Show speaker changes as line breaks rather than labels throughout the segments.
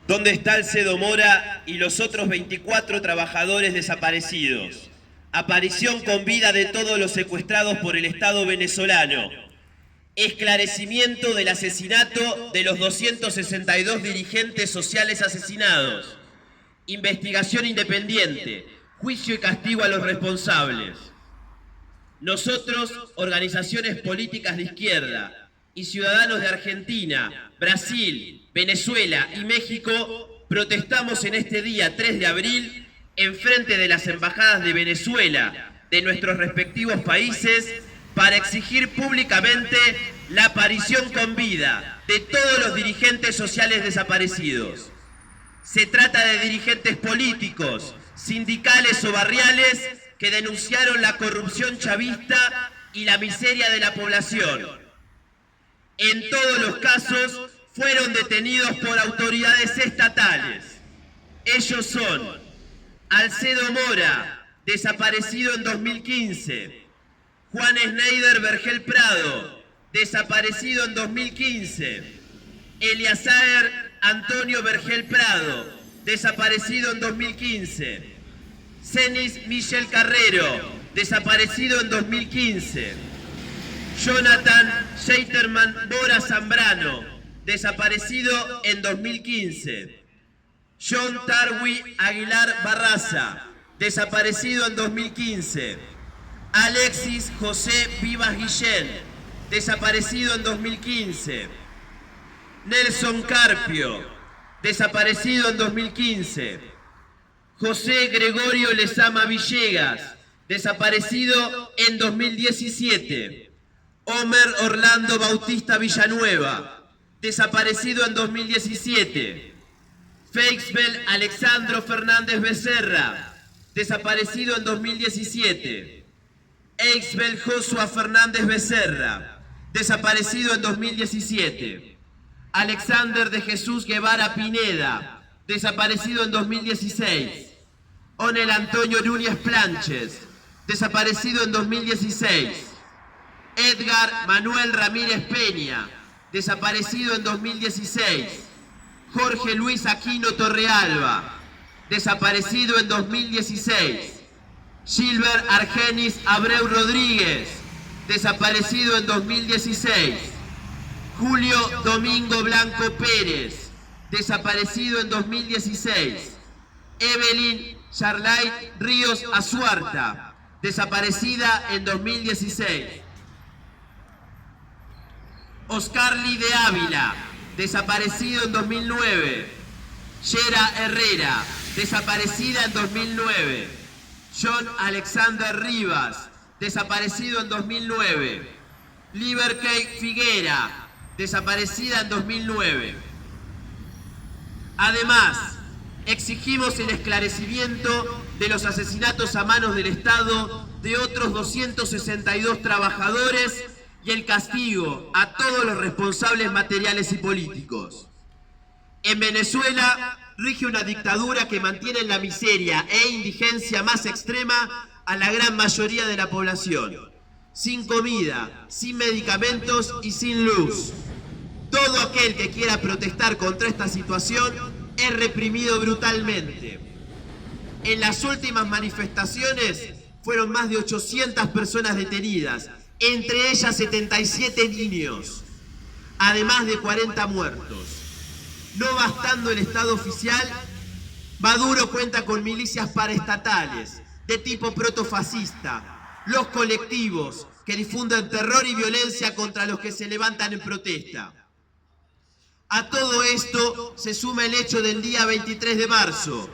¿Dónde está Alcedo Mora y los otros 24 trabajadores desaparecidos? Aparición con vida de todos los secuestrados por el Estado venezolano. Esclarecimiento del asesinato de los 262 dirigentes sociales asesinados. Investigación independiente. Juicio y castigo a los responsables. Nosotros, organizaciones políticas de izquierda y ciudadanos de Argentina, Brasil, Venezuela y México, protestamos en este día 3 de abril en frente de las embajadas de Venezuela, de nuestros respectivos países, para exigir públicamente la aparición con vida de todos los dirigentes sociales desaparecidos. Se trata de dirigentes políticos, sindicales o barriales que denunciaron la corrupción chavista y la miseria de la población. En todos los casos fueron detenidos por autoridades estatales. Ellos son Alcedo Mora, desaparecido en 2015, Juan Schneider Vergel Prado, desaparecido en 2015, Eliezer Antonio Vergel Prado, desaparecido en 2015, Cenis Michel Carrero, desaparecido en 2015, Jonathan Scheiterman Bora Zambrano, desaparecido en 2015, John Tarwi Aguilar Barraza, desaparecido en 2015, Alexis José Vivas Guillén, desaparecido en 2015, Nelson Carpio, desaparecido en 2015, José Gregorio Lezama Villegas, desaparecido en 2017, Homer Orlando Bautista Villanueva, desaparecido en 2017, Feixbel Alexandro Fernández Becerra, desaparecido en 2017, Eixbel Joshua Fernández Becerra, desaparecido en 2017, Alexander de Jesús Guevara Pineda, desaparecido en 2016, Onel Antonio Núñez Planches, desaparecido en 2016, Edgar Manuel Ramírez Peña, desaparecido en 2016, Jorge Luis Aquino Torrealba, desaparecido en 2016, Gilbert Argenis Abreu Rodríguez, desaparecido en 2016, Julio Domingo Blanco Pérez, desaparecido en 2016, Evelyn Charlay Ríos Azuarta, desaparecida en 2016, Oscarly de Ávila, desaparecido en 2009, Yera Herrera, desaparecida en 2009, John Alexander Rivas, desaparecido en 2009, Liberkey Figuera, desaparecida en 2009. Además, exigimos el esclarecimiento de los asesinatos a manos del Estado de otros 262 trabajadores y el castigo a todos los responsables materiales y políticos. En Venezuela rige una dictadura que mantiene en la miseria e indigencia más extrema a la gran mayoría de la población, sin comida, sin medicamentos y sin luz. Todo aquel que quiera protestar contra esta situación es reprimido brutalmente. En las últimas manifestaciones fueron más de 800 personas detenidas, entre ellas 77 niños, además de 40 muertos. No bastando el Estado oficial, Maduro cuenta con milicias paraestatales de tipo protofascista, los colectivos que difunden terror y violencia contra los que se levantan en protesta. A todo esto se suma el hecho del día 23 de marzo.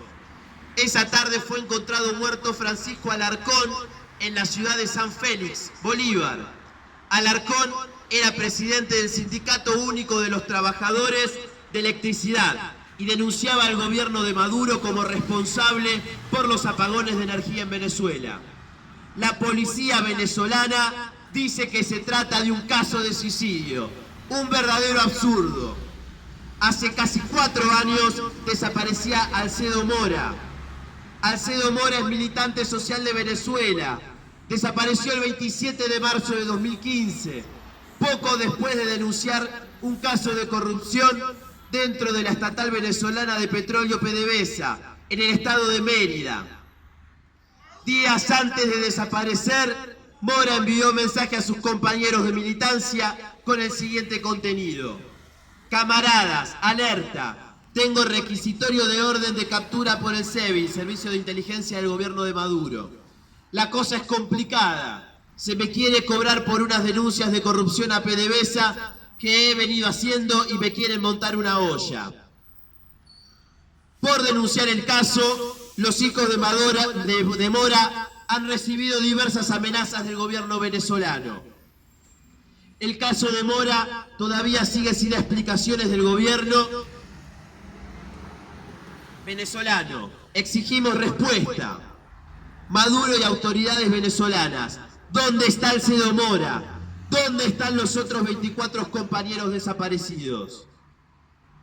Esa tarde fue encontrado muerto Francisco Alarcón en la ciudad de San Félix, Bolívar. Alarcón era presidente del Sindicato Único de los Trabajadores de Electricidad y denunciaba al gobierno de Maduro como responsable por los apagones de energía en Venezuela. La policía venezolana dice que se trata de un caso de suicidio, un verdadero absurdo. Hace casi 4 años desaparecía Alcedo Mora. Alcedo Mora es militante social de Venezuela. Desapareció el 27 de marzo de 2015, poco después de denunciar un caso de corrupción dentro de la estatal venezolana de petróleo PDVSA, en el estado de Mérida. Días antes de desaparecer, Mora envió mensaje a sus compañeros de militancia con el siguiente contenido: camaradas, alerta, tengo requisitorio de orden de captura por el SEBI, Servicio de Inteligencia del Gobierno de Maduro. La cosa es complicada, se me quiere cobrar por unas denuncias de corrupción a PDVSA que he venido haciendo y me quieren montar una olla. Por denunciar el caso, los hijos de Mora han recibido diversas amenazas del gobierno venezolano. El caso de Mora todavía sigue sin explicaciones del gobierno venezolano. Exigimos respuesta. Maduro y autoridades venezolanas, ¿dónde está Alcedo Mora? ¿Dónde están los otros 24 compañeros desaparecidos?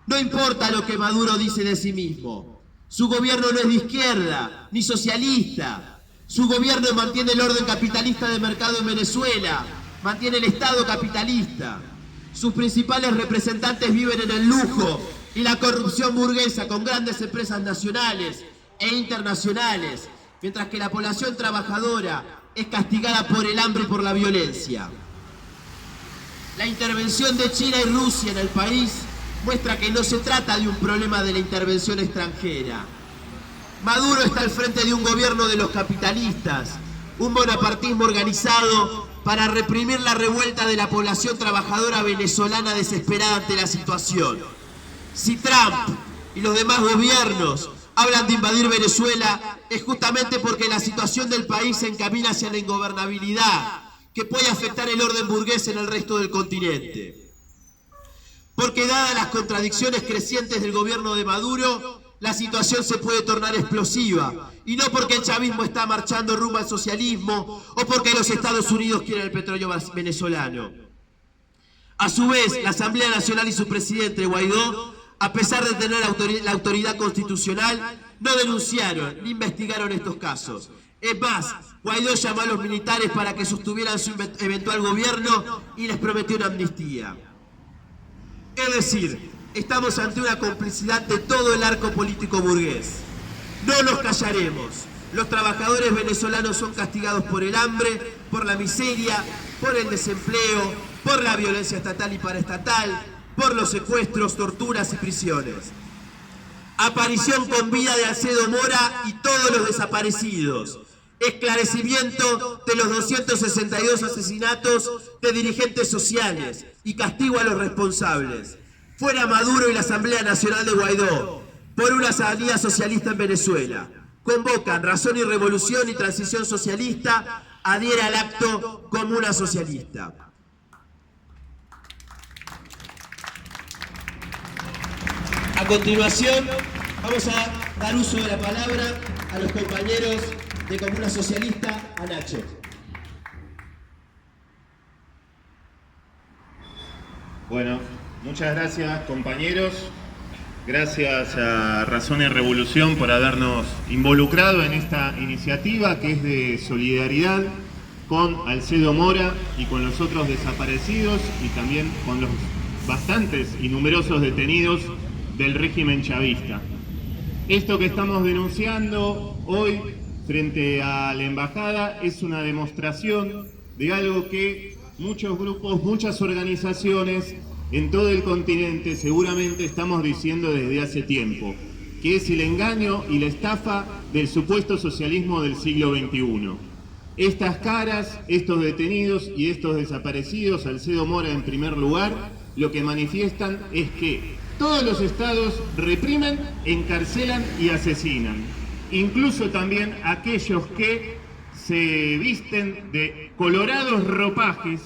No importa lo que Maduro dice de sí mismo. Su gobierno no es de izquierda, ni socialista. Su gobierno mantiene el orden capitalista de mercado en Venezuela, mantiene el Estado capitalista. Sus principales representantes viven en el lujo y la corrupción burguesa con grandes empresas nacionales e internacionales, mientras que la población trabajadora es castigada por el hambre y por la violencia. La intervención de China y Rusia en el país muestra que no se trata de un problema de la intervención extranjera. Maduro está al frente de un gobierno de los capitalistas, un bonapartismo organizado para reprimir la revuelta de la población trabajadora venezolana desesperada ante la situación. Si Trump y los demás gobiernos hablan de invadir Venezuela, es justamente porque la situación del país se encamina hacia la ingobernabilidad, que puede afectar el orden burgués en el resto del continente. Porque dadas las contradicciones crecientes del gobierno de Maduro, la situación se puede tornar explosiva, y no porque el chavismo está marchando rumbo al socialismo o porque los Estados Unidos quieren el petróleo venezolano. A su vez, la Asamblea Nacional y su presidente Guaidó, a pesar de tener la autoridad constitucional, no denunciaron ni investigaron estos casos. Es más, Guaidó llamó a los militares para que sostuvieran su eventual gobierno y les prometió una amnistía. Es decir, estamos ante una complicidad de todo el arco político burgués. No nos callaremos. Los trabajadores venezolanos son castigados por el hambre, por la miseria, por el desempleo, por la violencia estatal y paraestatal, por los secuestros, torturas y prisiones. Aparición con vida de Alcedo Mora y todos los desaparecidos. Esclarecimiento de los 262 asesinatos de dirigentes sociales y castigo a los responsables. Fuera Maduro y la Asamblea Nacional de Guaidó, por una salida socialista en Venezuela. Convocan Razón y Revolución y Transición Socialista, adhiere al acto Comuna Socialista. A continuación, vamos a dar uso de la palabra a los compañeros de Comuna Socialista, a Nacho.
Bueno, muchas gracias compañeros, gracias a Razón y Revolución por habernos involucrado en esta iniciativa que es de solidaridad con Alcedo Mora y con los otros desaparecidos y también con los bastantes y numerosos detenidos del régimen chavista. Esto que estamos denunciando hoy frente a la embajada es una demostración de algo que muchos grupos, muchas organizaciones en todo el continente seguramente estamos diciendo desde hace tiempo, que es el engaño y la estafa del supuesto socialismo del siglo XXI. Estas caras, estos detenidos y estos desaparecidos, Alcedo Mora en primer lugar, lo que manifiestan es que todos los estados reprimen, encarcelan y asesinan. Incluso también aquellos que se visten de colorados ropajes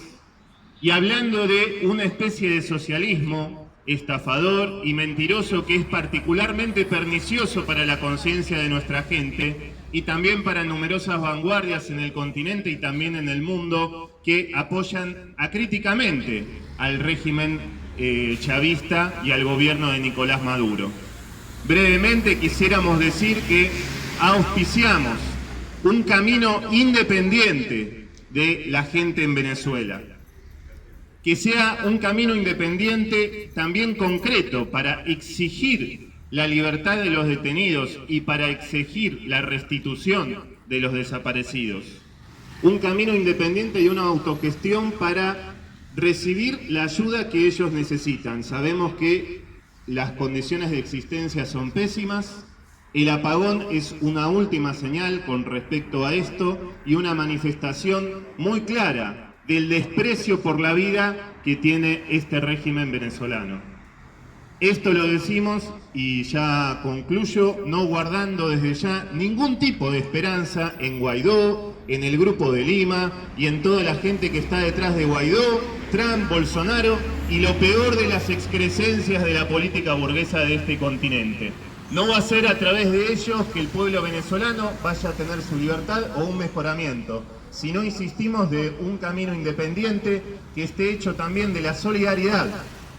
y hablando de una especie de socialismo estafador y mentiroso que es particularmente pernicioso para la conciencia de nuestra gente y también para numerosas vanguardias en el continente y también en el mundo que apoyan acríticamente al régimen chavista y al gobierno de Nicolás Maduro. Brevemente quisiéramos decir que auspiciamos un camino independiente de la gente en Venezuela. que sea un camino independiente también concreto para exigir la libertad de los detenidos y para exigir la restitución de los desaparecidos. Un camino independiente y una autogestión para recibir la ayuda que ellos necesitan. Sabemos que las condiciones de existencia son pésimas. El apagón es una última señal con respecto a esto y una manifestación muy clara del desprecio por la vida que tiene este régimen venezolano. Esto lo decimos, y ya concluyo, no guardando desde ya ningún tipo de esperanza en Guaidó, en el Grupo de Lima y en toda la gente que está detrás de Guaidó, Trump, Bolsonaro y lo peor de las excrescencias de la política burguesa de este continente. No va a ser a través de ellos que el pueblo venezolano vaya a tener su libertad o un mejoramiento, sino insistimos de un camino independiente que esté hecho también de la solidaridad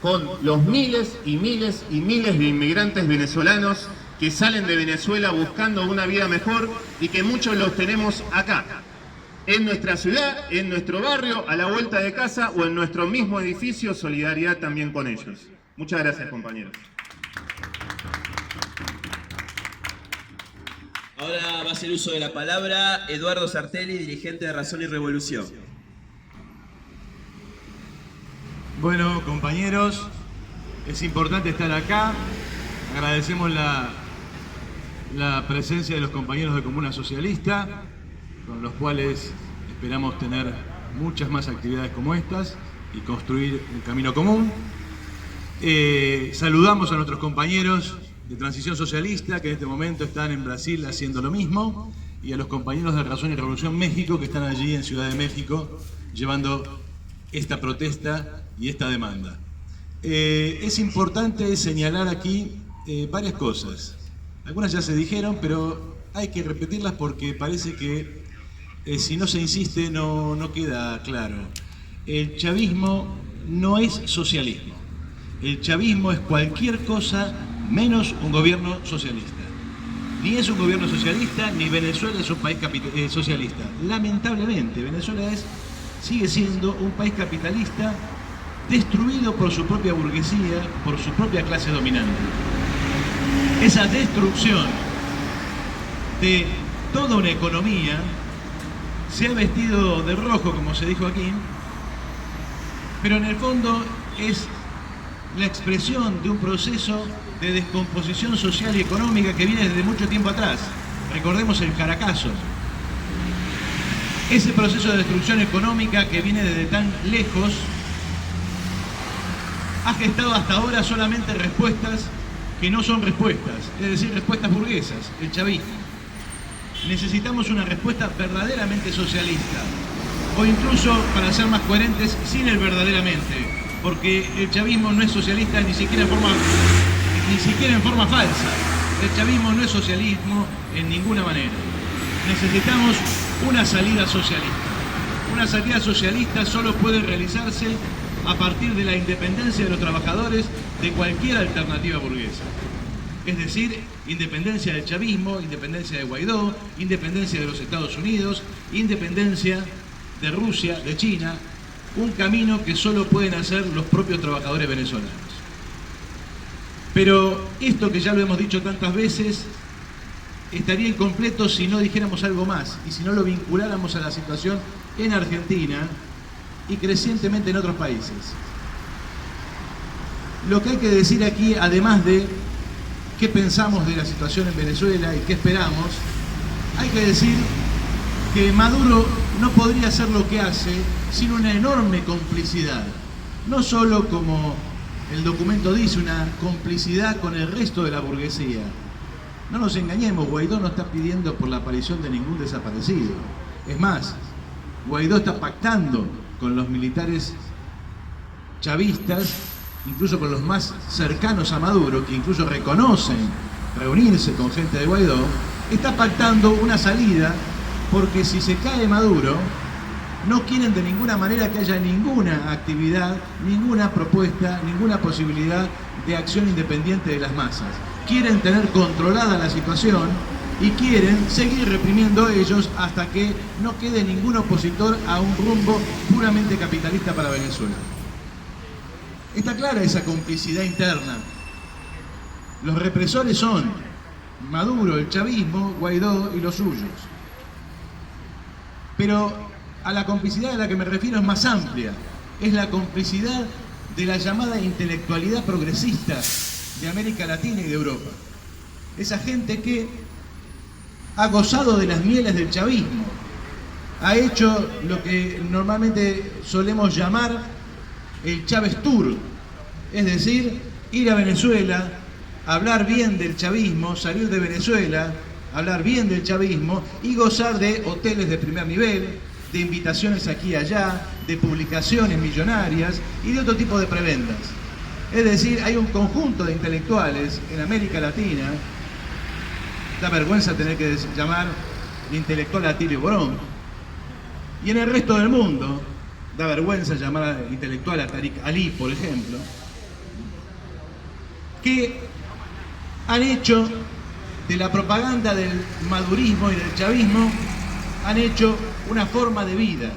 con los miles y miles y miles de inmigrantes venezolanos que salen de Venezuela buscando una vida mejor y que muchos los tenemos acá, en nuestra ciudad, en nuestro barrio, a la vuelta de casa o en nuestro mismo edificio. Solidaridad también con ellos. Muchas gracias, compañeros.
Ahora va a hacer uso de la palabra Eduardo Sartelli, dirigente de Razón y Revolución.
Bueno, compañeros, es importante estar acá. Agradecemos la presencia de los compañeros de Comuna Socialista, con los cuales esperamos tener muchas más actividades como estas y construir un camino común. Saludamos a nuestros compañeros de Transición Socialista, que en este momento están en Brasil haciendo lo mismo, y a los compañeros de Razón y Revolución México, que están allí en Ciudad de México, llevando esta protesta y esta demanda. Es importante señalar aquí varias cosas. Algunas ya se dijeron, pero hay que repetirlas porque parece que si no se insiste no queda claro. El chavismo no es socialismo. El chavismo es cualquier cosa menos un gobierno socialista. Ni es un gobierno socialista, ni Venezuela es un país socialista. Lamentablemente, Venezuela sigue siendo un país capitalista destruido por su propia burguesía, por su propia clase dominante. Esa destrucción de toda una economía se ha vestido de rojo, como se dijo aquí, pero en el fondo es la expresión de un proceso de descomposición social y económica que viene desde mucho tiempo atrás. Recordemos el Caracazo. Ese proceso de destrucción económica que viene desde tan lejos ha gestado hasta ahora solamente respuestas que no son respuestas, es decir, respuestas burguesas, el chavismo. Necesitamos una respuesta verdaderamente socialista, o incluso, para ser más coherentes, sin el verdaderamente, porque el chavismo no es socialista ni siquiera en forma falsa. El chavismo no es socialismo en ninguna manera. Necesitamos una salida socialista. Una salida socialista solo puede realizarse a partir de la independencia de los trabajadores de cualquier alternativa burguesa. Es decir, independencia del chavismo, independencia de Guaidó, independencia de los Estados Unidos, independencia de Rusia, de China, un camino que solo pueden hacer los propios trabajadores venezolanos. Pero esto, que ya lo hemos dicho tantas veces, estaría incompleto si no dijéramos algo más y si no lo vinculáramos a la situación en Argentina y crecientemente en otros países. Lo que hay que decir aquí, además de qué pensamos de la situación en Venezuela y qué esperamos, hay que decir que Maduro no podría hacer lo que hace sin una enorme complicidad, no solo, como el documento dice, una complicidad con el resto de la burguesía. No nos engañemos, Guaidó no está pidiendo por la aparición de ningún desaparecido. Es más, Guaidó está pactando con los militares chavistas, incluso con los más cercanos a Maduro, que incluso reconocen reunirse con gente de Guaidó. Está pactando una salida, porque si se cae Maduro, no quieren de ninguna manera que haya ninguna actividad, ninguna propuesta, ninguna posibilidad de acción independiente de las masas. Quieren tener controlada la situación y quieren seguir reprimiendo ellos hasta que no quede ningún opositor a un rumbo puramente capitalista para Venezuela. Está clara esa complicidad interna. Los represores son Maduro, el chavismo, Guaidó y los suyos. Pero a la complicidad a la que me refiero es más amplia. Es la complicidad de la llamada intelectualidad progresista de América Latina y de Europa. Esa gente que ha gozado de las mieles del chavismo, ha hecho lo que normalmente solemos llamar el Chávez Tour, es decir, ir a Venezuela, hablar bien del chavismo, salir de Venezuela, hablar bien del chavismo y gozar de hoteles de primer nivel, de invitaciones aquí y allá, de publicaciones millonarias y de otro tipo de prebendas. Es decir, hay un conjunto de intelectuales en América Latina, da vergüenza tener que llamar intelectual a Atilio Borón, y en el resto del mundo, da vergüenza llamar intelectual a Tariq Ali, por ejemplo, que han hecho de la propaganda del madurismo y del chavismo, han hecho una forma de vida.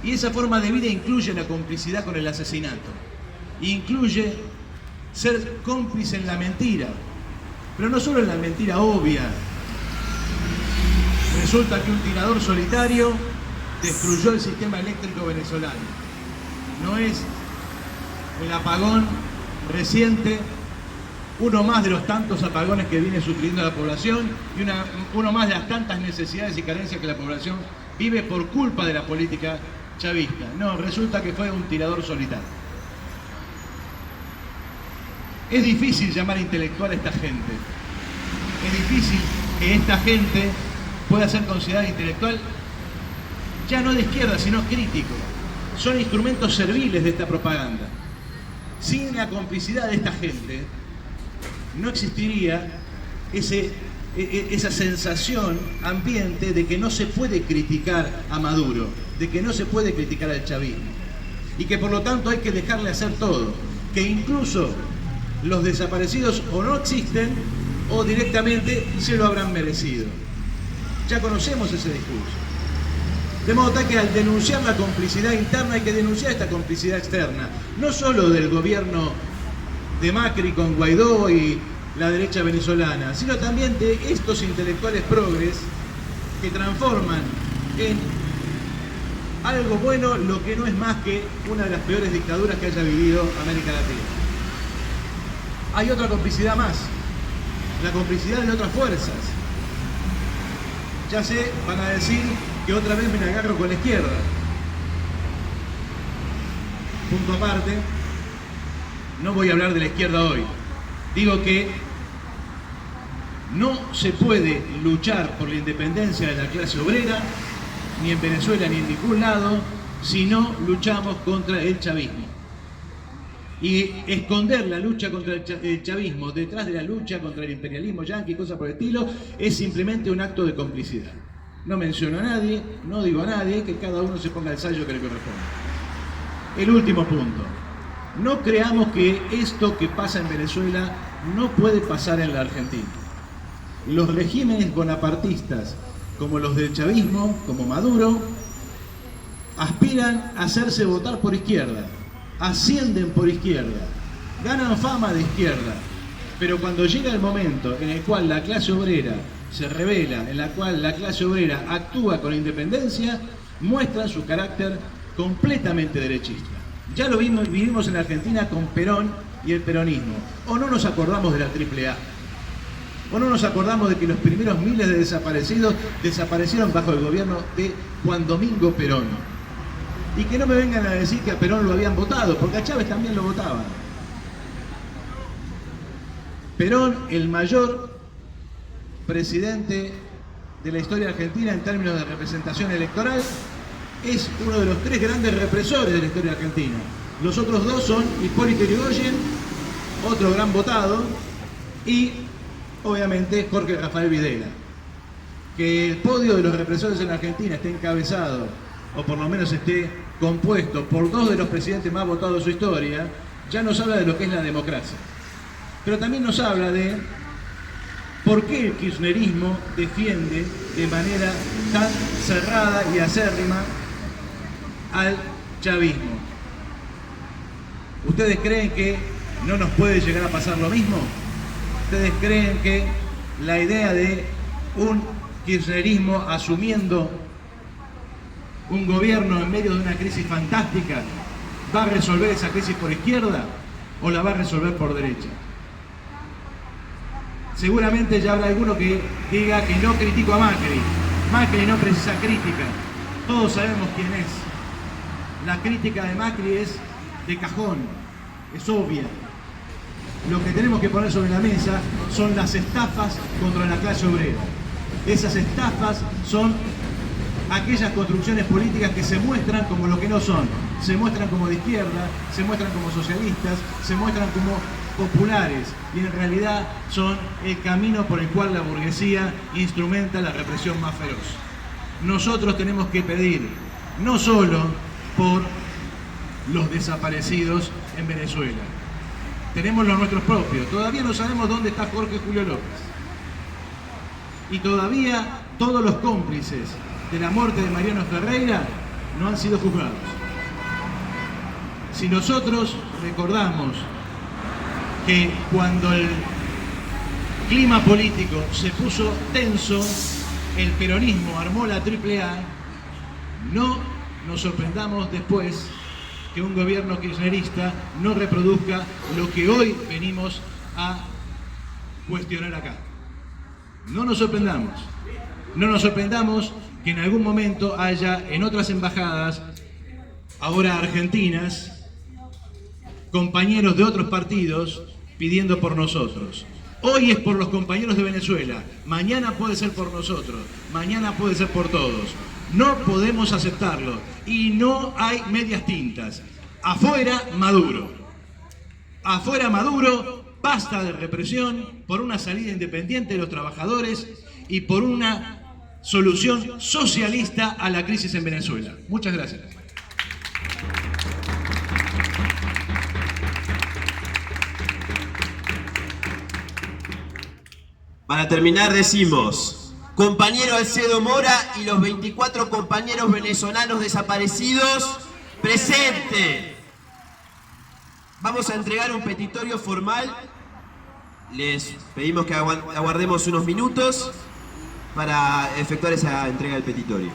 Y esa forma de vida incluye la complicidad con el asesinato, incluye ser cómplice en la mentira, pero no solo en la mentira obvia. Resulta que un tirador solitario destruyó el sistema eléctrico venezolano. No es el apagón reciente, uno más de los tantos apagones que viene sufriendo la población y uno más de las tantas necesidades y carencias que la población vive por culpa de la política chavista. No, resulta que fue un tirador solitario. Es difícil llamar intelectual a esta gente. Es difícil que esta gente pueda ser considerada intelectual, ya no de izquierda, sino crítico. Son instrumentos serviles de esta propaganda. Sin la complicidad de esta gente, no existiría esa sensación ambiente de que no se puede criticar a Maduro, de que no se puede criticar al chavismo, y que por lo tanto hay que dejarle hacer todo, que incluso los desaparecidos o no existen o directamente se lo habrán merecido. Ya conocemos ese discurso. De modo tal que al denunciar la complicidad interna hay que denunciar esta complicidad externa, no solo del gobierno de Macri con Guaidó y la derecha venezolana, sino también de estos intelectuales progres que transforman en algo bueno lo que no es más que una de las peores dictaduras que haya vivido América Latina. Hay otra complicidad más, la complicidad de otras fuerzas. Ya sé, van a decir que otra vez me agarro con la izquierda. Punto aparte, no voy a hablar de la izquierda hoy. Digo que no se puede luchar por la independencia de la clase obrera, ni en Venezuela ni en ningún lado, si no luchamos contra el chavismo. Y esconder la lucha contra el chavismo detrás de la lucha contra el imperialismo yanqui, cosas por el estilo, es simplemente un acto de complicidad. No menciono a nadie, no digo a nadie, que cada uno se ponga el sayo que le corresponde. El último punto. No creamos que esto que pasa en Venezuela no puede pasar en la Argentina. Los regímenes bonapartistas, como los del chavismo, como Maduro, aspiran a hacerse votar por izquierda, ascienden por izquierda, ganan fama de izquierda, pero cuando llega el momento en el cual la clase obrera se revela, en la cual la clase obrera actúa con independencia, muestran su carácter completamente derechista. Ya lo vivimos en Argentina con Perón y el peronismo. O no nos acordamos de la AAA, o no nos acordamos de que los primeros miles de desaparecidos desaparecieron bajo el gobierno de Juan Domingo Perón. Y que no me vengan a decir que a Perón lo habían votado, porque a Chávez también lo votaban. Perón, el mayor presidente de la historia argentina en términos de representación electoral, es uno de los tres grandes represores de la historia argentina. Los otros dos son Hipólito Yrigoyen, otro gran votado, y obviamente Jorge Rafael Videla. Que el podio de los represores en Argentina esté encabezado, o por lo menos esté compuesto por dos de los presidentes más votados de su historia, ya nos habla de lo que es la democracia. Pero también nos habla de por qué el kirchnerismo defiende de manera tan cerrada y acérrima al chavismo. ¿Ustedes creen que no nos puede llegar a pasar lo mismo? ¿Ustedes creen que la idea de un kirchnerismo asumiendo un gobierno en medio de una crisis fantástica va a resolver esa crisis por izquierda o la va a resolver por derecha? Seguramente ya habrá alguno que diga que no critico a Macri. Macri no precisa crítica. Todos sabemos quién es. La crítica de Macri es de cajón, es obvia. Lo que tenemos que poner sobre la mesa son las estafas contra la clase obrera. Esas estafas son aquellas construcciones políticas que se muestran como lo que no son. Se muestran como de izquierda, se muestran como socialistas, se muestran como populares y en realidad son el camino por el cual la burguesía instrumenta la represión más feroz. Nosotros tenemos que pedir, no solo por los desaparecidos en Venezuela, tenemos los nuestros propios. Todavía no sabemos dónde está Jorge Julio López. Y todavía todos los cómplices de la muerte de Mariano Ferreira no han sido juzgados. Si nosotros recordamos que cuando el clima político se puso tenso, el peronismo armó la AAA, no nos sorprendamos después que un gobierno kirchnerista no reproduzca lo que hoy venimos a cuestionar acá. No nos sorprendamos. No nos sorprendamos que en algún momento haya en otras embajadas, ahora argentinas, compañeros de otros partidos pidiendo por nosotros. Hoy es por los compañeros de Venezuela, mañana puede ser por nosotros, mañana puede ser por todos. No podemos aceptarlo y no hay medias tintas. Afuera Maduro. Afuera Maduro, basta de represión por una salida independiente de los trabajadores y por una solución socialista a la crisis en Venezuela. Muchas gracias.
Para terminar decimos, compañero Alcedo Mora y los 24 compañeros venezolanos desaparecidos, presente. Vamos a entregar un petitorio formal. Les pedimos que aguardemos unos minutos para efectuar esa entrega del petitorio.